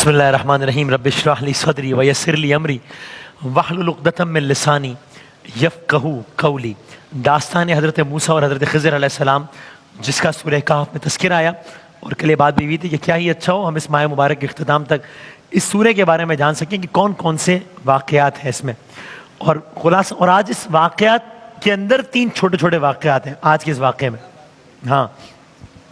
بسم اللہ الرحمن الرحیم رب اشرح لی صدری ویسر لی امری واحلل عقدۃ من لسانی یفقہوا قولی۔ داستان حضرت موسیٰ اور حضرت خضر علیہ السلام جس کا سورہ کہف میں تذکرہ آیا، اور کل یہ بات بھی ہوئی تھی کہ کیا ہی اچھا ہو ہم اس ماہ مبارک کے اختتام تک اس سورہ کے بارے میں جان سکیں کہ کون کون سے واقعات ہیں اس میں، اور خلاصہ اور آج اس واقعات کے اندر 3 چھوٹے چھوٹے واقعات ہیں آج کے اس واقعے میں، ہاں،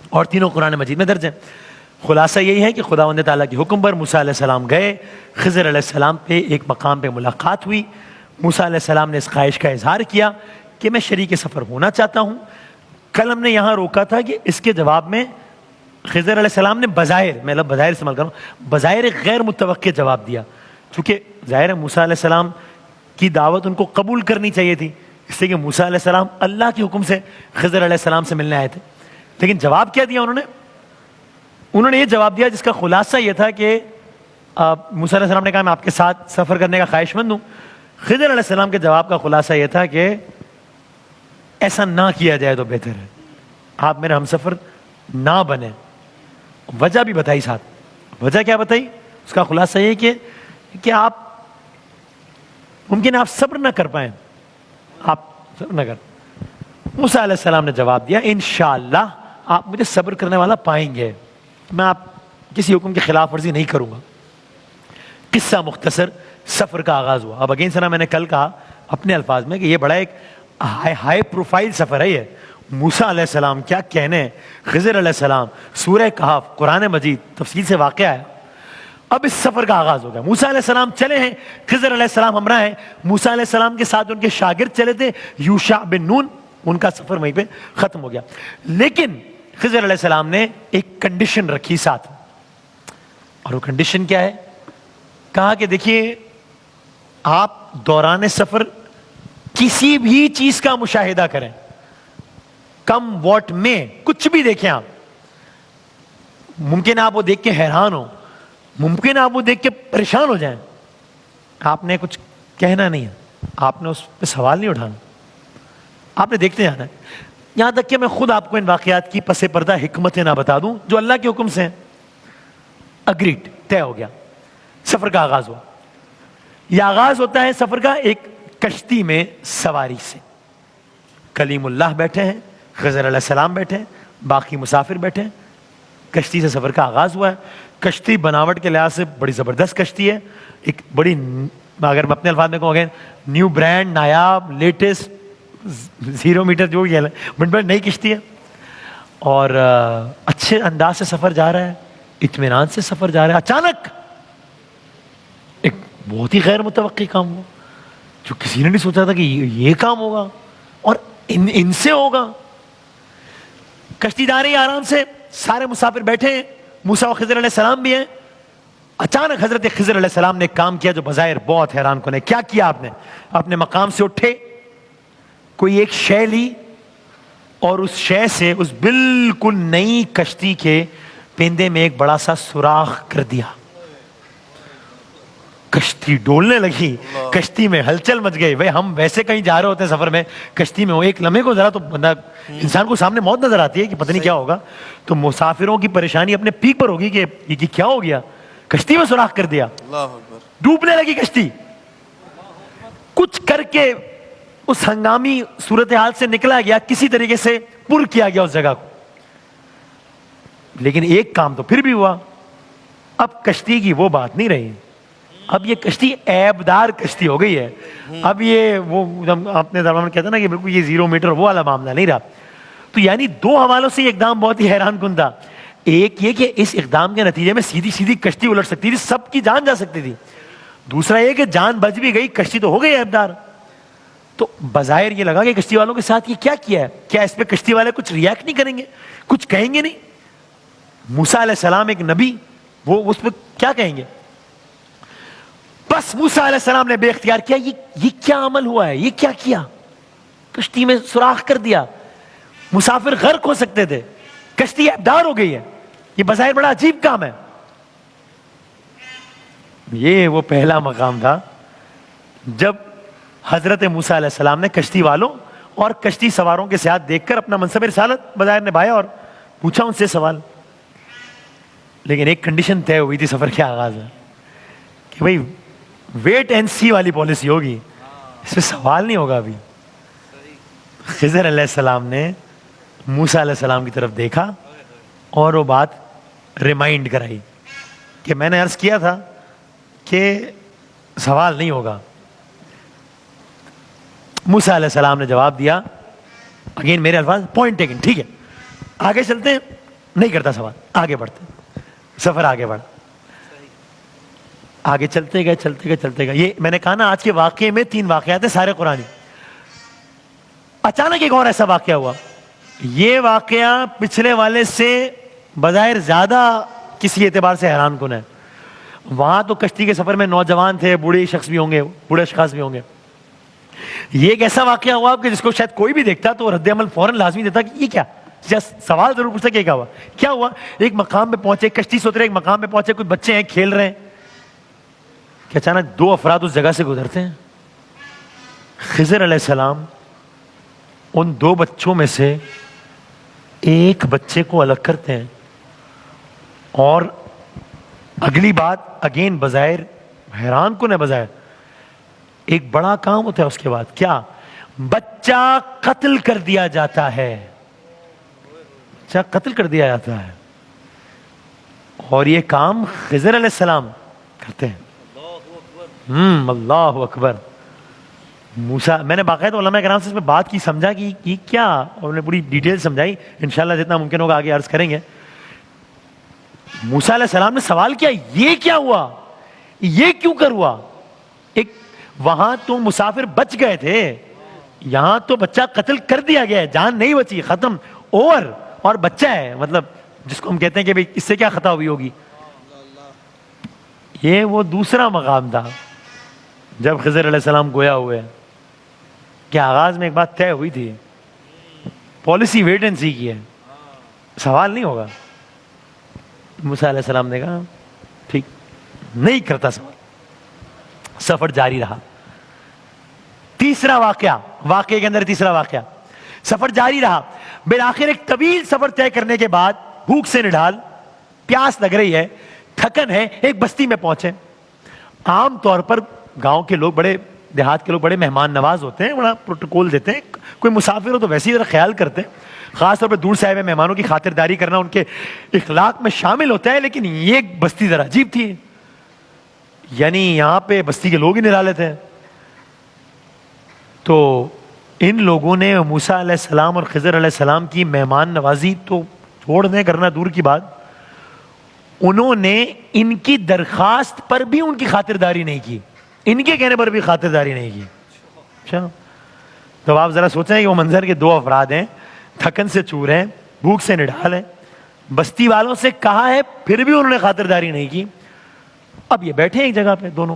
اور تینوں قرآن مجید میں درج ہیں۔ خلاصہ یہی ہے کہ خداوند تعالیٰ کے حکم پر موسیٰ علیہ السلام گئے، خضر علیہ السلام پہ ایک مقام پہ ملاقات ہوئی۔ موسیٰ علیہ السلام نے اس خواہش کا اظہار کیا کہ میں شریک سفر ہونا چاہتا ہوں۔ کل ہم نے یہاں روکا تھا کہ اس کے جواب میں خضر علیہ السلام نے بظاہر، میں لفظ بظاہر استعمال کروں، بظاہر غیر متوقع جواب دیا، چونکہ ظاہر ہے موسیٰ علیہ السلام کی دعوت ان کو قبول کرنی چاہیے تھی، اس لیے کہ موسیٰ علیہ السلام اللہ کے حکم سے خضر علیہ السلام سے ملنے آئے تھے۔ لیکن جواب کیا دیا انہوں نے یہ جواب دیا جس کا خلاصہ یہ تھا کہ موسیٰ علیہ السلام نے کہا میں آپ کے ساتھ سفر کرنے کا خواہش مند ہوں۔ خضر علیہ السلام کے جواب کا خلاصہ یہ تھا کہ ایسا نہ کیا جائے تو بہتر ہے، آپ میرے ہم سفر نہ بنیں۔ وجہ بھی بتائی ساتھ، وجہ کیا بتائی؟ اس کا خلاصہ یہ کہ آپ ممکن آپ صبر نہ کر پائیں، آپ صبر نہ کر۔ موسیٰ علیہ السلام نے جواب دیا انشاءاللہ آپ مجھے صبر کرنے والا پائیں گے، میں آپ کسی حکم کی خلاف ورزی نہیں کروں گا۔ قصہ مختصر، سفر کا آغاز ہوا۔ اب اگین سنا میں نے کل کہا اپنے الفاظ میں کہ یہ بڑا ایک ہائی پروفائل سفر ہے۔ یہ موسیٰ علیہ السلام کیا کہنے، خضر علیہ السلام، سورہ کہف، قرآن مجید تفصیل سے واقعہ ہے۔ اب اس سفر کا آغاز ہو گیا، موسیٰ علیہ السلام چلے ہیں، خضر علیہ السلام ہمراہ ہیں۔ موسیٰ علیہ السلام کے ساتھ ان کے شاگرد چلے تھے یوشع بن نون، ان کا سفر وہیں پہ ختم ہو گیا۔ لیکن خضر علیہ السلام نے ایک کنڈیشن رکھی ساتھ، اور وہ کنڈیشن کیا ہے؟ کہا کہ دیکھیے آپ دوران سفر کسی بھی چیز کا مشاہدہ کریں، کم واٹ میں، کچھ بھی دیکھیں آپ، ممکن آپ وہ دیکھ کے حیران ہو، ممکن آپ وہ دیکھ کے پریشان ہو جائیں، آپ نے کچھ کہنا نہیں ہے، آپ نے اس پہ سوال نہیں اٹھانا، آپ نے دیکھتے جانا ہے، یہاں تک کہ میں خود آپ کو ان واقعات کی پس پردہ حکمتیں نہ بتا دوں جو اللہ کے حکم سے ہیں۔ اگریڈ، طے ہو گیا، سفر کا آغاز ہوا۔ یہ آغاز ہوتا ہے سفر کا ایک کشتی میں سواری سے۔ کلیم اللہ بیٹھے ہیں، خضر علیہ السلام بیٹھے ہیں، باقی مسافر بیٹھے ہیں، کشتی سے سفر کا آغاز ہوا ہے۔ کشتی بناوٹ کے لحاظ سے بڑی زبردست کشتی ہے، ایک بڑی، اگر میں اپنے الفاظ میں کہوں گے، نیو برانڈ، نایاب، لیٹسٹ، 0 میٹر جو بھی ہے، بڑی نئی کشتی ہے، اور اچھے انداز سے سفر جا رہا ہے، اطمینان سے سفر جا رہا ہے۔ اچانک ایک بہت ہی غیر متوقع کام ہوا جو کسی نے نہیں سوچا تھا کہ یہ کام ہوگا اور ان سے ہوگا۔ کشتی جا رہی ہے آرام سے، سارے مسافر بیٹھے ہیں، موسیٰ و خضر علیہ السلام بھی ہیں۔ اچانک حضرت خضر علیہ السلام نے کام کیا جو بظاہر بہت حیران کن ہے۔ کیا کیا آپ نے؟ اپنے مقام سے اٹھے، کوئی ایک شے لی، اور اس شے سے اس بالکل نئی کشتی کے پیندے میں ایک بڑا سا سوراخ کر دیا۔ کشتی ڈولنے لگی، کشتی میں ہلچل مچ گئی۔ بھائی ہم ویسے کہیں جا رہے ہوتے ہیں سفر میں، کشتی میں ہو، ایک لمحے کو ذرا تو بندہ، انسان کو سامنے موت نظر آتی ہے کہ پتہ نہیں کیا ہوگا، تو مسافروں کی پریشانی اپنے پیک پر ہوگی کہ یہ کیا ہو گیا، کشتی میں سوراخ کر دیا، ڈوبنے لگی کشتی۔ کچھ کر کے اس ہنگامی صورتحال سے نکلا گیا، کسی طریقے سے پر کیا گیا اس جگہ کو۔ لیکن ایک کام تو پھر بھی ہوا، اب کشتی کی وہ بات نہیں رہی، اب یہ کشتی عیبدار کشتی ہو گئی ہے۔ اب یہ وہ اپنے زبان میں کہتے ہیں نا کہ بالکل یہ 0 میٹر وہ والا معاملہ نہیں رہا۔ تو یعنی 2 حوالوں سے یہ اقدام بہت ہی حیران کن تھا۔ ایک یہ کہ اس اقدام کے نتیجے میں سیدھی سیدھی کشتی الٹ سکتی تھی، سب کی جان جا سکتی تھی۔ دوسرا یہ کہ جان بچ بھی گئی، کشتی تو ہو گئی عیبدار۔ تو بظاہر یہ لگا کہ کشتی والوں کے ساتھ یہ کیا ہے، کیا اس پہ کشتی والے کچھ ریئیکٹ نہیں کریں گے، کچھ کہیں گے نہیں؟ موسیٰ علیہ السلام ایک نبی، وہ اس پہ کیا کہیں گے؟ بس موسیٰ علیہ السلام نے بے اختیار کیا، یہ کیا عمل ہوا ہے، یہ کیا کیا؟ کشتی میں سوراخ کر دیا، مسافر غرق ہو سکتے تھے، کشتی عیبدار ہو گئی ہے، یہ بظاہر بڑا عجیب کام ہے۔ یہ وہ پہلا مقام تھا جب حضرت موسیٰ علیہ السلام نے کشتی والوں اور کشتی سواروں کے ساتھ دیکھ کر اپنا منصب رسالت بظاہر نبھایا اور پوچھا ان سے سوال، لیکن ایک کنڈیشن طے ہوئی تھی سفر کے آغاز میں کہ بھائی ویٹ اینڈ سی والی پالیسی ہوگی, اس میں سوال نہیں ہوگا. ابھی خضر علیہ السلام نے موسیٰ علیہ السلام کی طرف دیکھا اور وہ بات ریمائنڈ کرائی کہ میں نے عرض کیا تھا کہ سوال نہیں ہوگا. موسیٰ علیہ السلام نے جواب دیا, اگین میرے الفاظ پوائنٹ ٹیکن, ٹھیک ہے آگے چلتے ہیں, نہیں کرتا سوال, آگے بڑھتے ہیں. سفر آگے بڑھا, آگے چلتے گئے. یہ میں نے کہا نا, آج کے واقعے میں 3 واقعات ہیں سارے قرآنی. اچانک ایک اور ایسا واقعہ ہوا. یہ واقعہ پچھلے والے سے بظاہر زیادہ کسی اعتبار سے حیران کن ہے. وہاں تو کشتی کے سفر میں نوجوان تھے, بوڑھے شخص بھی ہوں گے, بوڑھے اشخاص بھی ہوں گے. یہ ایک ایسا واقعہ ہوا کہ جس کو شاید کوئی بھی دیکھتا تو رد عمل فوراً لازمی دیتا کہ یہ کیا, سوال ضرور پوچھتا کہ کیا ہوا. ایک مقام پہ پہنچے, کشتی سے اترے, ایک مقام پہ پہنچے, کچھ بچے ہیں کھیل رہے ہیں کہ اچانک 2 افراد اس جگہ سے گزرتے ہیں. خضر علیہ السلام ان 2 بچوں میں سے ایک بچے کو الگ کرتے ہیں, اور اگلی بات اگین بظاہر حیران کن ہے, بظاہر ایک بڑا کام ہوتا ہے اس کے بعد. کیا؟ بچہ قتل کر دیا جاتا ہے. بچہ قتل کر دیا جاتا ہے, اور یہ کام خضر علیہ السلام کرتے ہیں. اللہ اکبر. موسیٰ, میں نے باقاعدہ علماء کرام سے اس میں بات کی, سمجھا کہ یہ کیا, اور نے پوری ڈیٹیل سمجھائی. انشاءاللہ جتنا ممکن ہوگا آگے عرض کریں گے. موسیٰ علیہ السلام نے سوال کیا, یہ کیا ہوا, یہ کیوں کر ہوا. ایک وہاں تو مسافر بچ گئے تھے, یہاں تو بچہ قتل کر دیا گیا ہے, جان نہیں بچی, ختم, اور بچہ ہے, مطلب جس کو ہم کہتے ہیں کہ بھئی اس سے کیا خطا ہوئی ہوگی. یہ وہ دوسرا مقام تھا جب خضر علیہ السلام گویا ہوئے کہ آغاز میں ایک بات طے ہوئی تھی, پالیسی ویٹ اینڈ سی کی ہے, سوال نہیں ہوگا. موسیٰ علیہ السلام نے کہا ٹھیک, نہیں کرتا سوال. سفر جاری رہا. تیسرا واقعہ, واقعے کے اندر تیسرا واقعہ, سفر جاری رہا. بالآخر ایک طویل سفر طے کرنے کے بعد بھوک سے نڈال, پیاس لگ رہی ہے, تھکن ہے, ایک بستی میں پہنچے. عام طور پر گاؤں کے لوگ, بڑے دیہات کے لوگ بڑے مہمان نواز ہوتے ہیں, بڑا پروٹوکول دیتے ہیں. کوئی مسافر ہو تو ویسے ہی ذرا خیال کرتے ہیں, خاص طور پہ دور سے آئے ہوئے مہمانوں کی خاطرداری کرنا ان کے اخلاق میں شامل ہوتا ہے. لیکن یہ بستی ذرا عجیب تھی, یعنی یہاں پہ بستی کے لوگ ہی نرالے تھے. تو ان لوگوں نے موسیٰ علیہ السلام اور خضر علیہ السلام کی مہمان نوازی تو چھوڑنے کرنا دور کی بات, انہوں نے ان کی درخواست پر بھی ان کی خاطرداری نہیں کی, ان کے کہنے پر بھی خاطرداری نہیں کی. اچھا, تو آپ ذرا سوچیں کہ وہ منظر کے 2 افراد ہیں, تھکن سے چور ہیں, بھوک سے نڈال ہیں, بستی والوں سے کہا ہے پھر بھی انہوں نے خاطرداری نہیں کی. اب یہ بیٹھے ہیں ایک جگہ پہ, دونوں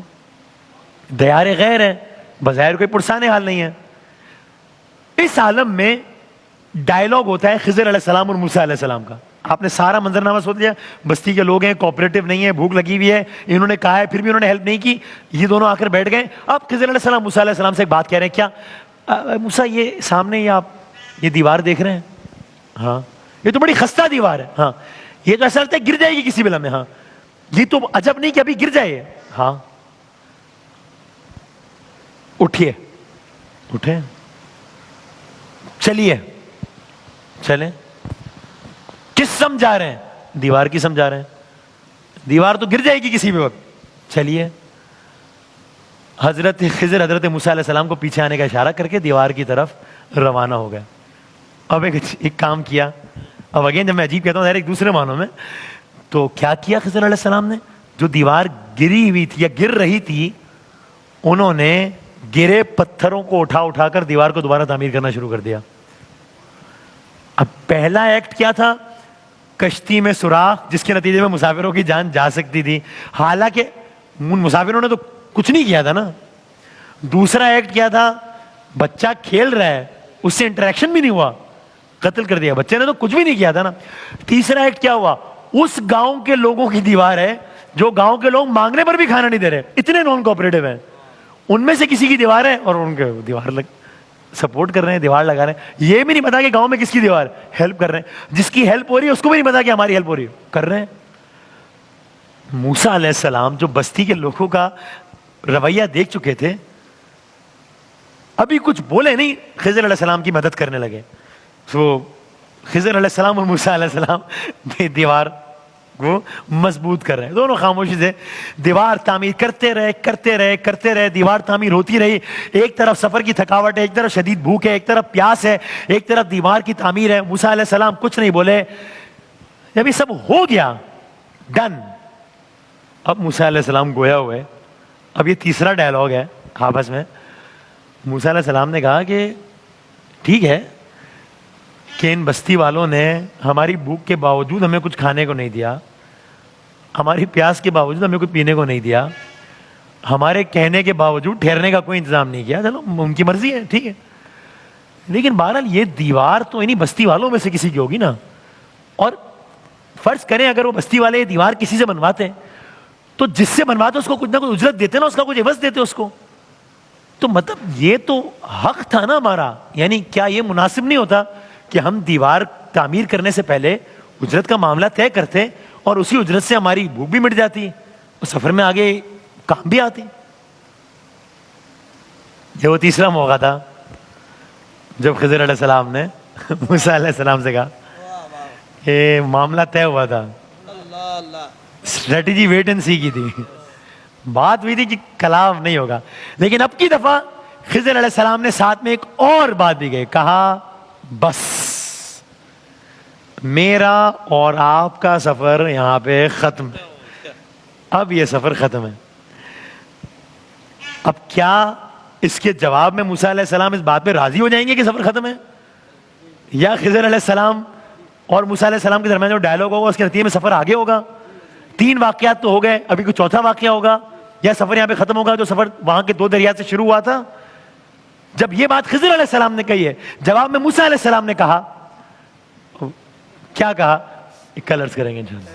دیار غیر ہیں, بظاہر کوئی پرسان حال نہیں ہے. اس عالم میں ڈائلاگ ہوتا ہے خضر علیہ السلام اور موسیٰ علیہ السلام کا. آپ نے سارا منظرنامہ سوچ لیا, بستی کے لوگ ہیں, کوآپریٹو نہیں ہے, بھوک لگی ہوئی ہے, انہوں نے کہا ہے پھر بھی انہوں نے ہیلپ نہیں کی, یہ دونوں آ کر بیٹھ گئے. اب خضر علیہ السلام موسیٰ علیہ السلام سے ایک بات کہہ رہے ہیں, کیا موسیٰ یہ سامنے یہ آپ یہ دیوار دیکھ رہے ہیں, ہاں یہ تو بڑی خستہ دیوار ہے, ہاں یہ تو ایسا لگتا ہے گر جائے گی کسی بھی لمحے, ہاں یہ تو عجب نہیں کہ ابھی گر جائے, ہاں اٹھیے, اٹھے, چلیے, چلیں. کس سمجھا رہے ہیں, دیوار کی سمجھا رہے ہیں, دیوار تو گر جائے گی کسی بھی وقت, چلیے. حضرت خضر حضرت موسیٰ علیہ السلام کو پیچھے آنے کا اشارہ کر کے دیوار کی طرف روانہ ہو گئے. اب ایک کام کیا, اب اگین جب میں عجیب کہتا ہوں ایک دوسرے معنوں میں, تو کیا کیا خضر علیہ السلام نے, جو دیوار گری ہوئی تھی یا گر رہی تھی, انہوں نے گرے پتھروں کو اٹھا کر دیوار کو دوبارہ تعمیر کرنا شروع کر دیا. اب پہلا ایکٹ کیا تھا, کشتی میں سوراخ جس کے نتیجے میں مسافروں کی جان جا سکتی تھی, حالانکہ مسافروں نے تو کچھ نہیں کیا تھا نا. دوسرا ایکٹ کیا تھا, بچہ کھیل رہا ہے, اس سے انٹریکشن بھی نہیں ہوا, قتل کر دیا, بچے نے تو کچھ بھی نہیں کیا تھا نا. تیسرا ایکٹ کیا ہوا, اس گاؤں کے لوگوں کی دیوار ہے جو گاؤں کے لوگ مانگنے پر بھی کھانا نہیں دے رہے, اتنے نان کوآپریٹو ہیں, ان میں سے کسی کی دیوار ہے اور ان کے دیوار سپورٹ کر رہے ہیں, دیوار لگا رہے ہیں. یہ بھی نہیں پتا کہ گاؤں میں کس کی دیوار, ہیلپ کر رہے ہیں. جس کی ہیلپ ہو رہی ہے اس کو بھی نہیں پتا کہ ہماری ہیلپ ہو رہی ہے, کر رہے ہیں. موسیٰ علیہ السلام جو بستی کے لوگوں کا رویہ دیکھ چکے تھے, ابھی کچھ بولے نہیں, خضر علیہ السلام کی مدد کرنے لگے. تو خضر علیہ السلام اور موسیٰ علیہ السلام دیوار کو مضبوط کر رہے ہیں, دونوں خاموشی سے دیوار تعمیر کرتے رہے. دیوار تعمیر ہوتی رہی. ایک طرف سفر کی تھکاوٹ ہے, ایک طرف شدید بھوک ہے, ایک طرف پیاس ہے, ایک طرف دیوار کی تعمیر ہے. موسیٰ علیہ السلام کچھ نہیں بولے. جب یہ سب ہو گیا, ڈن, اب موسیٰ علیہ السلام گویا ہوئے. اب یہ تیسرا ڈائلاگ ہے آپس میں. موسیٰ علیہ السلام نے کہا کہ ٹھیک ہے کہ ان بستی والوں نے ہماری بھوک کے باوجود ہمیں کچھ کھانے کو نہیں دیا, ہماری پیاس کے باوجود ہمیں کچھ پینے کو نہیں دیا, ہمارے کہنے کے باوجود ٹھہرنے کا کوئی انتظام نہیں کیا. چلو ان کی مرضی ہے, ٹھیک ہے, لیکن بہرحال یہ دیوار تو انہی بستی والوں میں سے کسی کی ہوگی نا. اور فرض کریں اگر وہ بستی والے یہ دیوار کسی سے بنواتے تو جس سے بنواتے اس کو کچھ نہ کچھ اجرت دیتے نا, اس کا کچھ عوض دیتے اس کو. تو مطلب یہ تو حق تھا نا ہمارا. یعنی کیا یہ مناسب نہیں ہوتا کہ ہم دیوار تعمیر کرنے سے پہلے اجرت کا معاملہ طے کرتے اور اسی اجرت سے ہماری بھوک بھی مٹ جاتی اور سفر میں آگے کام بھی آتی. یہ وہ تیسرا موقع تھا جب خضر علیہ السلام نے موسیٰ علیہ السلام سے کہا کہ معاملہ طے ہوا تھا, اسٹریٹجی ویٹ اینڈ سی کی تھی, بات ہوئی تھی کہ کلام نہیں ہوگا. لیکن اب کی دفعہ خضر علیہ السلام نے ساتھ میں ایک اور بات بھی کہی, کہا بس میرا اور آپ کا سفر یہاں پہ ختم ہے, اب یہ سفر ختم ہے. اب کیا اس کے جواب میں موسیٰ علیہ السلام اس بات پہ راضی ہو جائیں گے کہ سفر ختم ہے, یا خضر علیہ السلام اور موسیٰ علیہ السلام کے درمیان جو ڈائلاگ ہوگا اس کے نتیجے میں سفر آگے ہوگا؟ 3 واقعات تو ہو گئے, ابھی کوئی چوتھا واقعہ ہوگا, یا سفر یہاں پہ ختم ہوگا جو سفر وہاں کے 2 دریا سے شروع ہوا تھا. جب یہ بات خضر علیہ السلام نے کہی ہے, جواب میں موسیٰ علیہ السلام نے کہا, کیا کہا, کلرز کریں گے انشاءاللہ.